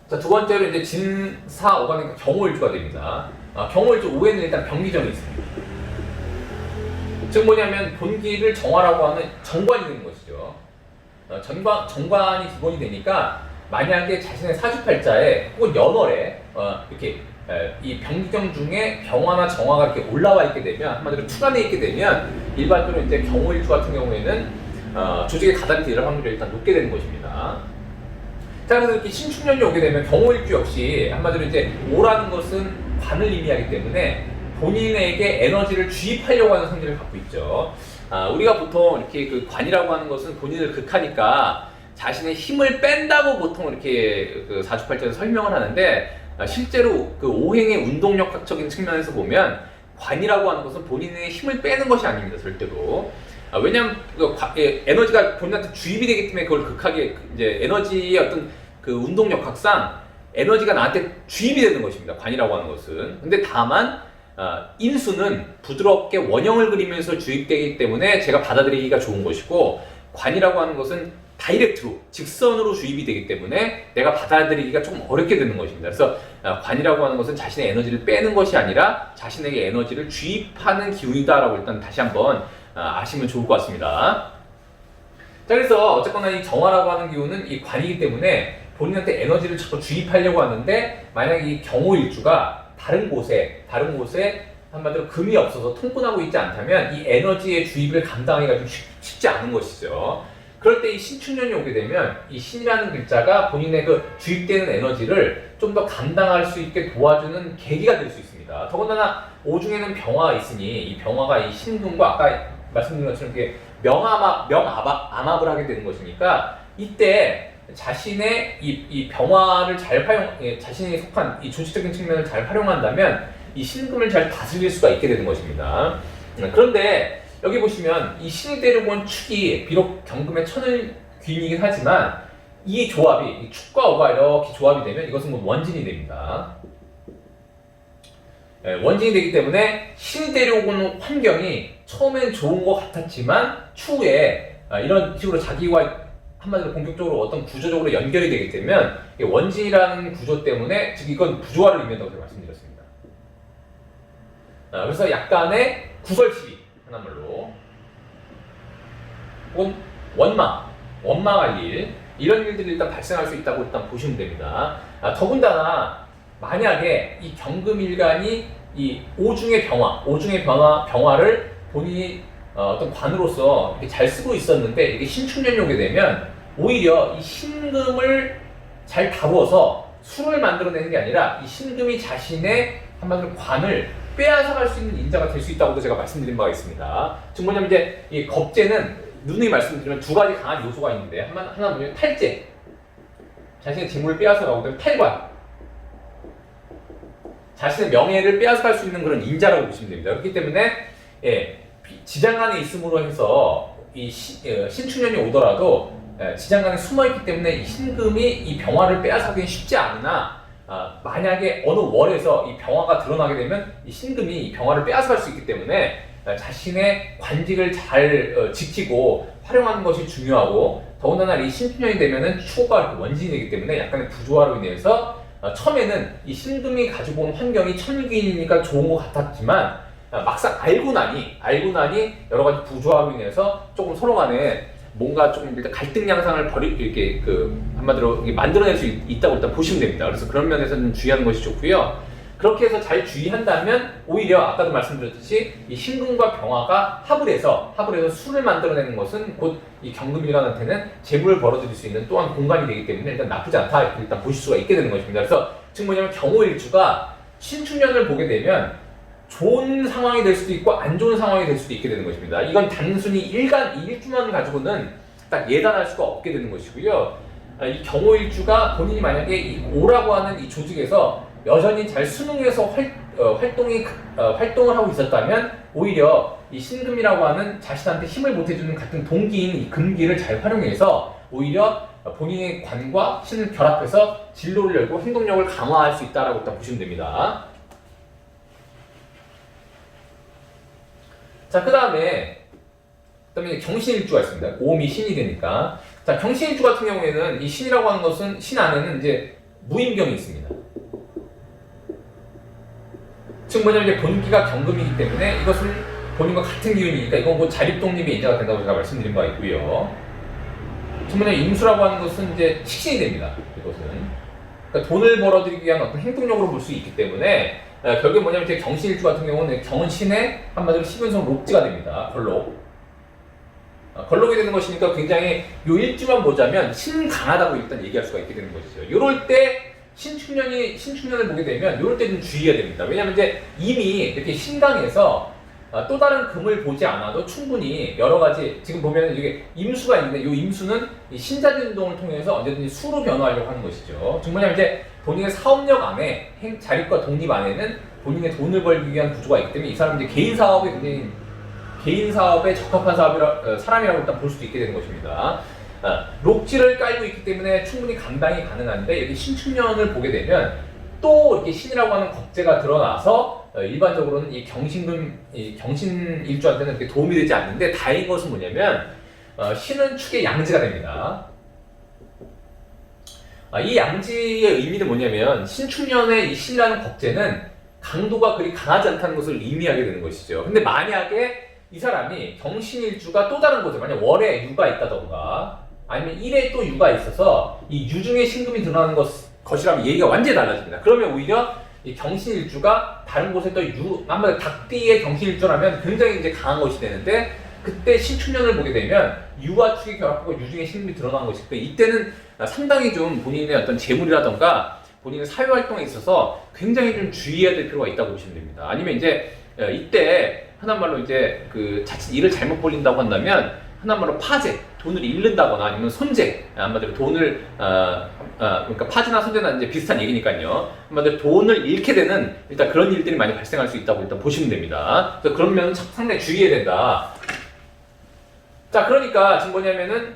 A: 자, 두 번째로 이제 진사오간의 경호일주가 됩니다. 경호일주 5에는 일단 병기점이 있습니다. 즉 뭐냐면 본기를 정화라고 하는 정관이 되는 것이죠. 정관이 기본이 되니까 만약에 자신의 사주팔자에 혹은 연월에 이렇게 이 병기경 중에 병화나 정화가 이렇게 올라와 있게 되면 한마디로 투간에 있게 되면 일반적으로 이제 경호일주 같은 경우에는 조직의 가담이 될 확률이 일단 높게 되는 것입니다. 자, 그래서 이렇게 신축년이 오게 되면 경호일주 역시 한마디로 이제 오라는 것은 관을 의미하기 때문에 본인에게 에너지를 주입하려고 하는 성질을 갖고 있죠. 우리가 보통 이렇게 그 관이라고 하는 것은 본인을 극하니까 자신의 힘을 뺀다고 보통 이렇게 그 사주팔자에서 설명을 하는데 실제로 그 오행의 운동력학적인 측면에서 보면 관이라고 하는 것은 본인의 힘을 빼는 것이 아닙니다. 절대로. 왜냐하면 에너지가 본인한테 주입이 되기 때문에 그걸 극하게 이제 에너지의 어떤 그 운동력학상 에너지가 나한테 주입이 되는 것입니다. 관이라고 하는 것은. 근데 다만 인수는 부드럽게 원형을 그리면서 주입되기 때문에 제가 받아들이기가 좋은 것이고 관이라고 하는 것은 다이렉트로 직선으로 주입이 되기 때문에 내가 받아들이기가 조금 어렵게 되는 것입니다. 그래서 관이라고 하는 것은 자신의 에너지를 빼는 것이 아니라 자신에게 에너지를 주입하는 기운이다라고 일단 다시 한번 아시면 좋을 것 같습니다. 자, 그래서 어쨌거나 이 정화라고 하는 기운은 이 관이기 때문에 본인한테 에너지를 자꾸 주입하려고 하는데 만약 이 경호일주가 다른 곳에 한마디로 금이 없어서 통분하고 있지 않다면 이 에너지의 주입을 감당하기가 좀 쉽지 않은 것이죠. 그럴 때 이 신축년이 오게 되면 이 신이라는 글자가 본인의 그 주입되는 에너지를 좀 더 감당할 수 있게 도와주는 계기가 될 수 있습니다. 더군다나 오중에는 병화가 있으니 이 병화가 이 신금과 아까 말씀드린 것처럼 이렇게 명압을 하게 되는 것이니까 이때 자신의 이 병화를 잘 자신이 속한 이 조직적인 측면을 잘 활용한다면 이 신금을 잘 다스릴 수가 있게 되는 것입니다. 그런데 여기 보시면 이 신이 데리고 온 축이 비록 경금의 천을 귀인이긴 하지만 이 조합이 이 축과 오가 이렇게 조합이 되면 이것은 뭐 원진이 됩니다. 원진이 되기 때문에 신이 데려오는 환경이 처음엔 좋은 것 같았지만 추후에 이런 식으로 자기와 한마디로 본격적으로 어떤 구조적으로 연결이 되게 되면 원진이라는 구조 때문에 즉 이건 부조화를 의미한다고 제가 말씀드렸습니다. 그래서 약간의 구설시비 하나말로 혹은 원망할 일 이런 일들이 일단 발생할 수 있다고 일단 보시면 됩니다. 더군다나 만약에 이 경금일간이 이 오중의 병화를 본인이 어떤 관으로서 이렇게 잘 쓰고 있었는데 이게 신축년이 오게 되면 오히려 이 신금을 잘 다루어서 술을 만들어내는 게 아니라 이 신금이 자신의 한마디로 관을 빼앗아갈 수 있는 인자가 될 수 있다고도 제가 말씀드린 바가 있습니다. 즉 뭐냐면 이제 이 겁재는 누누이 말씀드리면 두 가지 강한 요소가 있는데 하나 뭐냐면 탈재, 자신의 재물을 빼앗아 가고 그다음에 탈관, 자신의 명예를 빼앗아갈 수 있는 그런 인자라고 보시면 됩니다. 그렇기 때문에 지장간에 있음으로 해서 이 신축년이 오더라도 지장간에 숨어있기 때문에 이 신금이 이 병화를 빼앗아가기 쉽지 않으나 만약에 어느 월에서 이 병화가 드러나게 되면 이 신금이 이 병화를 빼앗아갈 수 있기 때문에 자신의 관직을 잘 지키고 활용하는 것이 중요하고, 더군다나 이 신축년이 되면은 추호가 원진이 되기 때문에 약간의 부조화로 인해서 처음에는 이 신금이 가지고 온 환경이 천기이니까 좋은 것 같았지만 막상 알고 나니 여러 가지 부조화로 인해서 조금 서로 간에 뭔가 조금 일단 갈등 양상을 이렇게 한마디로 이렇게 만들어낼 수 있다고 일단 보시면 됩니다. 그래서 그런 면에서는 주의하는 것이 좋고요. 그렇게 해서 잘 주의한다면 오히려 아까도 말씀드렸듯이 이 신금과 병화가 합을 해서 수를 만들어내는 것은 곧 이 경금일간한테는 재물을 벌어들일 수 있는 또한 공간이 되기 때문에 일단 나쁘지 않다 이렇게 일단 보실 수가 있게 되는 것입니다. 그래서 즉 뭐냐면 경호일주가 신축년을 보게 되면 좋은 상황이 될 수도 있고 안 좋은 상황이 될 수도 있게 되는 것입니다. 이건 단순히 일주만 가지고는 딱 예단할 수가 없게 되는 것이고요. 이 경호일주가 본인이 만약에 이 오라고 하는 이 조직에서 여전히 잘 순응해서 활동을 하고 있었다면 오히려 이 신금이라고 하는 자신한테 힘을 보태주는 같은 동기인 이 금기를 잘 활용해서 오히려 본인의 관과 신을 결합해서 진로를 열고 행동력을 강화할 수 있다라고 일단 보시면 됩니다. 자, 그 다음에 경신일주가 있습니다. 오음이 신이 되니까. 자, 경신일주 같은 경우에는 이 신이라고 하는 것은 신 안에는 이제 무임경이 있습니다. 즉 뭐냐면 이제 본기가 경금이기 때문에 이것은 본인과 같은 기운이니까 이건 뭐 자립독립의 인자가 된다고 제가 말씀드린 바가 있고요. 즉 뭐냐면 임수라고 하는 것은 이제 식신이 됩니다. 이것은 그러니까 돈을 벌어들이기 위한 어떤 행동력으로 볼 수 있기 때문에 결국에 뭐냐면 제 경신일주 같은 경우는 경신의 한마디로 10연속 록지가 됩니다. 걸록. 걸록이 되는 것이니까 굉장히 요 일주만 보자면 신 강하다고 일단 얘기할 수가 있게 되는 것이죠. 요럴 때 신축년을 보게 되면 요럴 때 좀 주의해야 됩니다. 왜냐하면 이제 이미 이렇게 신강에서 또 다른 금을 보지 않아도 충분히 여러 가지 지금 보면 이게 임수가 있는데 이 임수는 이 신자진 운동을 통해서 언제든지 수로 변화하려고 하는 것이죠. 즉 뭐냐면 이제 본인의 사업력 안에 자립과 독립 안에는 본인의 돈을 벌기 위한 구조가 있기 때문에 이 사람은 이제 개인 사업에 적합한 사람이라고 일단 볼 수도 있게 되는 것입니다. 록지를 깔고 있기 때문에 충분히 감당이 가능한데 여기 신축년을 보게 되면 또 이렇게 신이라고 하는 겁재가 드러나서 일반적으로는 이 경신일주한테는 이렇게 도움이 되지 않는데 다행인 것은 뭐냐면 신은 축의 양지가 됩니다. 이 양지의 의미는 뭐냐면 신축년의 이 신이라는 겁재는 강도가 그리 강하지 않다는 것을 의미하게 되는 것이죠. 근데 만약에 이 사람이 경신일주가 또 다른 곳에 만약 월에 유가 있다던가 아니면 일에 또 유가 있어서 이 유중의 신금이 드러나는 것이라면 얘기가 완전히 달라집니다. 그러면 오히려 이 경신일주가 다른 곳에 또 아무래도 닭띠의 경신일주라면 굉장히 이제 강한 것이 되는데 그때 신축년을 보게 되면 유와 축이 결합하고 유중의 신금이 드러나는 것이기 때문에 이때는 상당히 좀 본인의 어떤 재물이라던가 본인의 사회활동에 있어서 굉장히 좀 주의해야 될 필요가 있다고 보시면 됩니다. 아니면 이제 이때 흔한 말로 이제 자칫 일을 잘못 벌린다고 한다면 흔한 말로 파재, 돈을 잃는다거나 아니면 손재, 한마디로 돈을 그러니까 파재나 손재나 이제 비슷한 얘기니까요. 한마디로 돈을 잃게 되는 일단 그런 일들이 많이 발생할 수 있다고 일단 보시면 됩니다. 그래서 그런 면은 상당히 주의해야 된다. 자, 그러니까 지금 뭐냐면은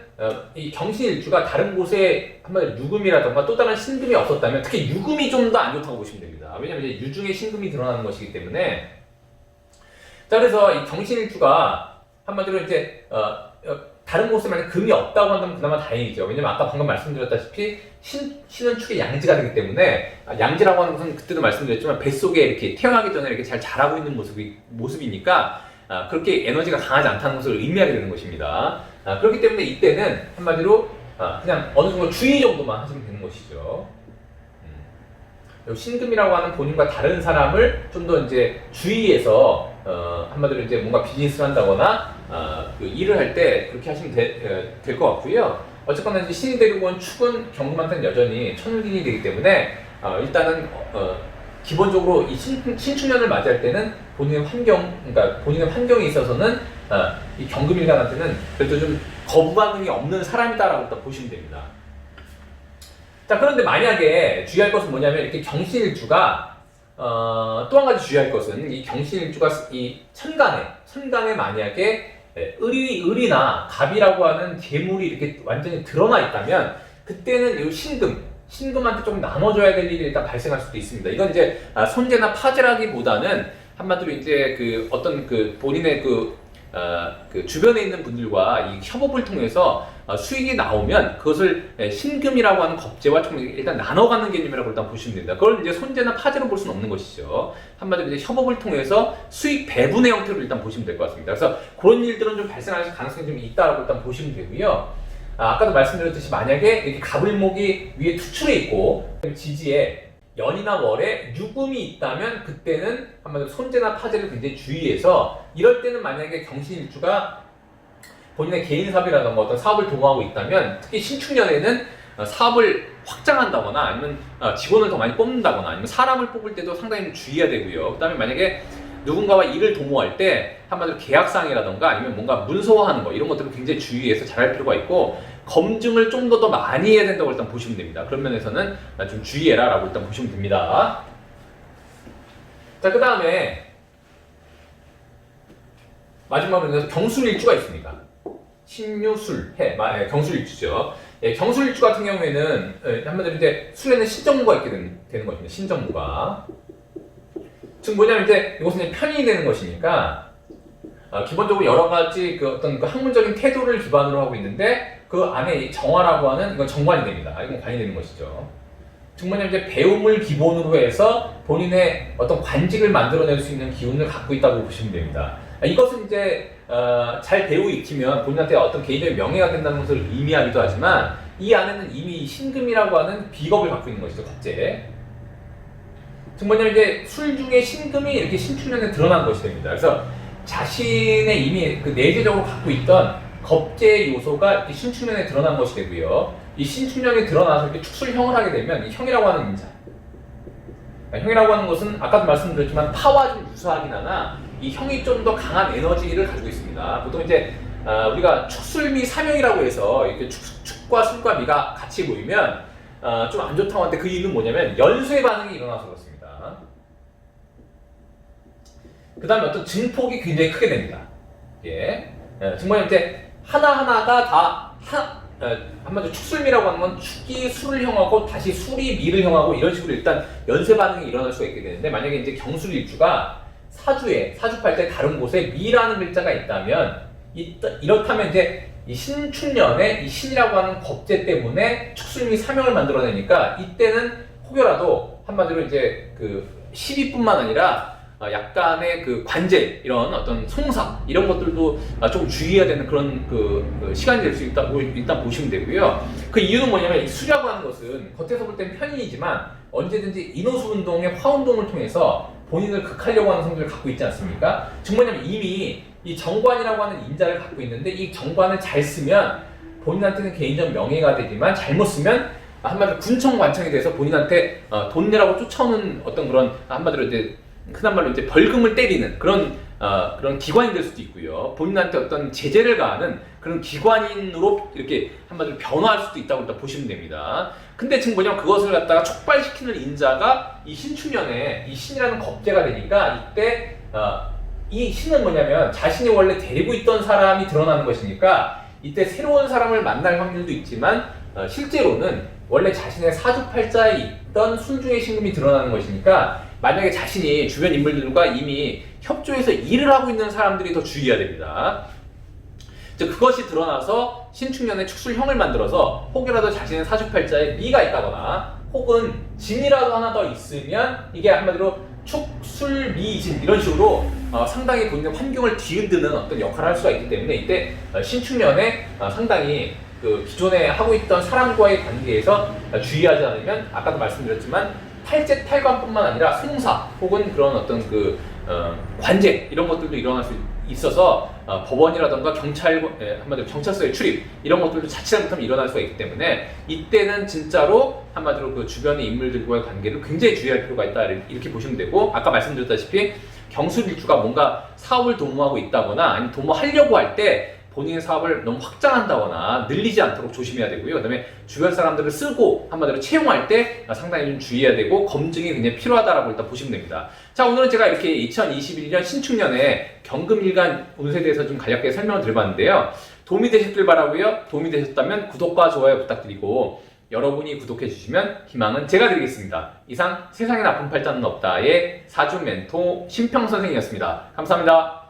A: 이 경신일주가 다른 곳에 한마디로 유금이라던가 또 다른 신금이 없었다면 특히 유금이 좀 더 안 좋다고 보시면 됩니다. 왜냐면 이제 유중의 신금이 드러나는 것이기 때문에. 자, 그래서 이 경신일주가 한마디로 이제 다른 곳에 만약 금이 없다고 한다면 그나마 다행이죠. 왜냐면 아까 방금 말씀드렸다시피 신은 축의 양지가 되기 때문에 양지라고 하는 것은 그때도 말씀드렸지만 뱃속에 이렇게 태어나기 전에 이렇게 잘 자라고 있는 모습이니까 그렇게 에너지가 강하지 않다는 것을 의미하게 되는 것입니다. 그렇기 때문에 이때는 한마디로 그냥 어느 정도 주의 정도만 하시면 되는 것이죠. 신금이라고 하는 본인과 다른 사람을 좀 더 이제 주의해서 한마디로 이제 뭔가 비즈니스를 한다거나 일을 할 때 그렇게 하시면 될 것 같고요. 어쨌거나 이제 신이 데리고 온 축은 경금한테는 여전히 천일인이 되기 때문에 일단은 기본적으로 이 신축년을 맞이할 때는 그러니까 본인의 환경에 있어서는 이 경금일간한테는 그래도 좀 거부 반응이 없는 사람이다라고 일단 보시면 됩니다. 자, 그런데 만약에 주의할 것은 뭐냐면 이렇게 경신일주가 또 한 가지 주의할 것은 이 경신일주가 이 천간에 만약에 을이나 갑이라고 하는 재물이 이렇게 완전히 드러나 있다면 그때는 이 신금한테 조금 나눠줘야 될 일이 일단 발생할 수도 있습니다. 이건 이제 손재나 파재라기보다는 한마디로 이제 그 어떤 그 본인의 그 주변에 있는 분들과 이 협업을 통해서 수익이 나오면 그것을 신금이라고 하는 겁재와 좀 일단 나눠가는 개념이라고 일단 보시면 됩니다. 그걸 이제 손재나 파재로 볼 수는 없는 것이죠. 한마디로 이제 협업을 통해서 수익 배분의 형태로 일단 보시면 될 것 같습니다. 그래서 그런 일들은 좀 발생할 가능성이 좀 있다라고 일단 보시면 되고요. 아까도 말씀드렸듯이 만약에 이렇게 갑을목이 위에 투출해 있고 지지에 연이나 월에 유금이 있다면 그때는 한마디로 손재나 파재를 굉장히 주의해서 이럴 때는 만약에 경신일주가 본인의 개인 사업이라던가 어떤 사업을 도모하고 있다면 특히 신축년에는 사업을 확장한다거나 아니면 직원을 더 많이 뽑는다거나 아니면 사람을 뽑을 때도 상당히 주의해야 되고요. 그 다음에 만약에 누군가와 일을 도모할 때 한마디로 계약상이라던가 아니면 뭔가 문서화하는 거 이런 것들을 굉장히 주의해서 잘할 필요가 있고 검증을 좀 더 많이 해야 된다고 일단 보시면 됩니다. 그런 면에서는 좀 주의해라 라고 일단 보시면 됩니다. 자, 그 다음에 마지막으로 경술일주가 있습니다. 신유술해 경술일주죠. 경술일주 같은 경우에는 한마디로 이제 술에는 신정무가 있게 되는 것입니다. 신정무가. 즉 뭐냐면 이제 이것은 이제 편인이 되는 것이니까 기본적으로 여러 가지 그 어떤 그 학문적인 태도를 기반으로 하고 있는데 그 안에 정화라고 하는 이건 정관이 됩니다. 이건 관이 되는 것이죠. 즉 뭐냐면 이제 배움을 기본으로 해서 본인의 어떤 관직을 만들어낼 수 있는 기운을 갖고 있다고 보시면 됩니다. 이것은 이제 잘 배우고 익히면 본인한테 어떤 개인적인 명예가 된다는 것을 의미하기도 하지만 이 안에는 이미 신금이라고 하는 비겁을 갖고 있는 것이죠. 겁재. 즉 뭐냐면 이제 술 중에 신금이 이렇게 신축년에 드러난 것이 됩니다. 그래서 자신의 이미 그 내재적으로 갖고 있던 겁재 요소가 이렇게 신축년에 드러난 것이 되고요. 이 신축년이 드러나서 이렇게 축술형을 하게 되면 이 형이라고 하는 인자. 형이라고 하는 것은 아까도 말씀드렸지만 파와 좀 유사하긴 하나 이 형이 좀 더 강한 에너지를 가지고 있습니다. 보통 이제 우리가 축술미 삼형이라고 해서 이렇게 축과 술과 미가 같이 모이면 좀 안 좋다고 하는데 그 이유는 뭐냐면 연쇄 반응이 일어나서 그렇습니다. 그 다음에 어떤 증폭이 굉장히 크게 됩니다. 정말 이제 하나하나가 다 한마디로 축술미라고 하는 건 축이 술을 형하고 다시 술이 미를 형하고 이런 식으로 일단 연쇄 반응이 일어날 수가 있게 되는데 만약에 이제 경술일주가 사주팔자의 다른 곳에 미라는 글자가 있다면 이렇다면 이제 이 신축년에 이 신이라고 하는 겁재 때문에 축술미 삼형을 만들어내니까 이때는 혹여라도 한마디로 이제 그 시비뿐만 아니라 약간의 그 관제 이런 어떤 송사 이런 것들도 좀 주의해야 되는 그런 그 시간이 될 수 있다고 일단 보시면 되고요. 그 이유는 뭐냐면 이 수라고 하는 것은 겉에서 볼 땐 편인이지만 언제든지 인호수 운동의 화운동을 통해서 본인을 극하려고 하는 성질을 갖고 있지 않습니까? 즉 뭐냐면 이미 이 정관이라고 하는 인자를 갖고 있는데 이 정관을 잘 쓰면 본인한테는 개인적 명예가 되지만 잘못 쓰면 한마디로 군청관청에 대해서 본인한테 돈 내라고 쫓아오는 어떤 그런 한마디로 이제 흔한 말로 이제 벌금을 때리는 그런 기관이 될 수도 있고요. 본인한테 어떤 제재를 가하는 그런 기관인으로 이렇게 한마디로 변화할 수도 있다고 일단 보시면 됩니다. 근데 지금 뭐냐면 그것을 갖다가 촉발시키는 인자가 이 신축년에 이 신이라는 겁재가 되니까 이때 이 신은 뭐냐면 자신이 원래 데리고 있던 사람이 드러나는 것이니까 이때 새로운 사람을 만날 확률도 있지만 실제로는 원래 자신의 사주팔자에 있던 순중의 신금이 드러나는 것이니까 만약에 자신이 주변 인물들과 이미 협조해서 일을 하고 있는 사람들이 더 주의해야 됩니다. 즉 그것이 드러나서 신축년에 축술형을 만들어서 혹여라도 자신의 사주팔자에 미가 있다거나 혹은 진이라도 하나 더 있으면 이게 한마디로 축술미진 이런 식으로 상당히 본인의 환경을 뒤흔드는 어떤 역할을 할 수가 있기 때문에 이때 신축년에 상당히 그 기존에 하고 있던 사람과의 관계에서 주의하지 않으면 아까도 말씀드렸지만 탈재 탈관뿐만 아니라 송사 혹은 그런 어떤 그 관제 이런 것들도 일어날 수 있어서 법원이라던가 한마디로 경찰서의 출입 이런 것들도 자칫 잘못하면 일어날 수가 있기 때문에 이때는 진짜로 한마디로 그 주변의 인물들과의 관계를 굉장히 주의할 필요가 있다 이렇게 보시면 되고 아까 말씀드렸다시피 경술일주가 뭔가 사업을 도모하고 있다거나 아니면 도모하려고 할 때 본인의 사업을 너무 확장한다거나 늘리지 않도록 조심해야 되고요. 그다음에 주변 사람들을 쓰고 한마디로 채용할 때 상당히 좀 주의해야 되고 검증이 굉장히 필요하다라고 일단 보시면 됩니다. 자, 오늘은 제가 이렇게 2021년 신축년에 경금일간 운세에 대해서 좀 간략하게 설명을 드려봤는데요. 도움이 되셨길 바라고요. 도움이 되셨다면 구독과 좋아요 부탁드리고 여러분이 구독해 주시면 희망은 제가 드리겠습니다. 이상 세상에 나쁜 팔자는 없다의 사주 멘토 심평 선생이었습니다. 감사합니다.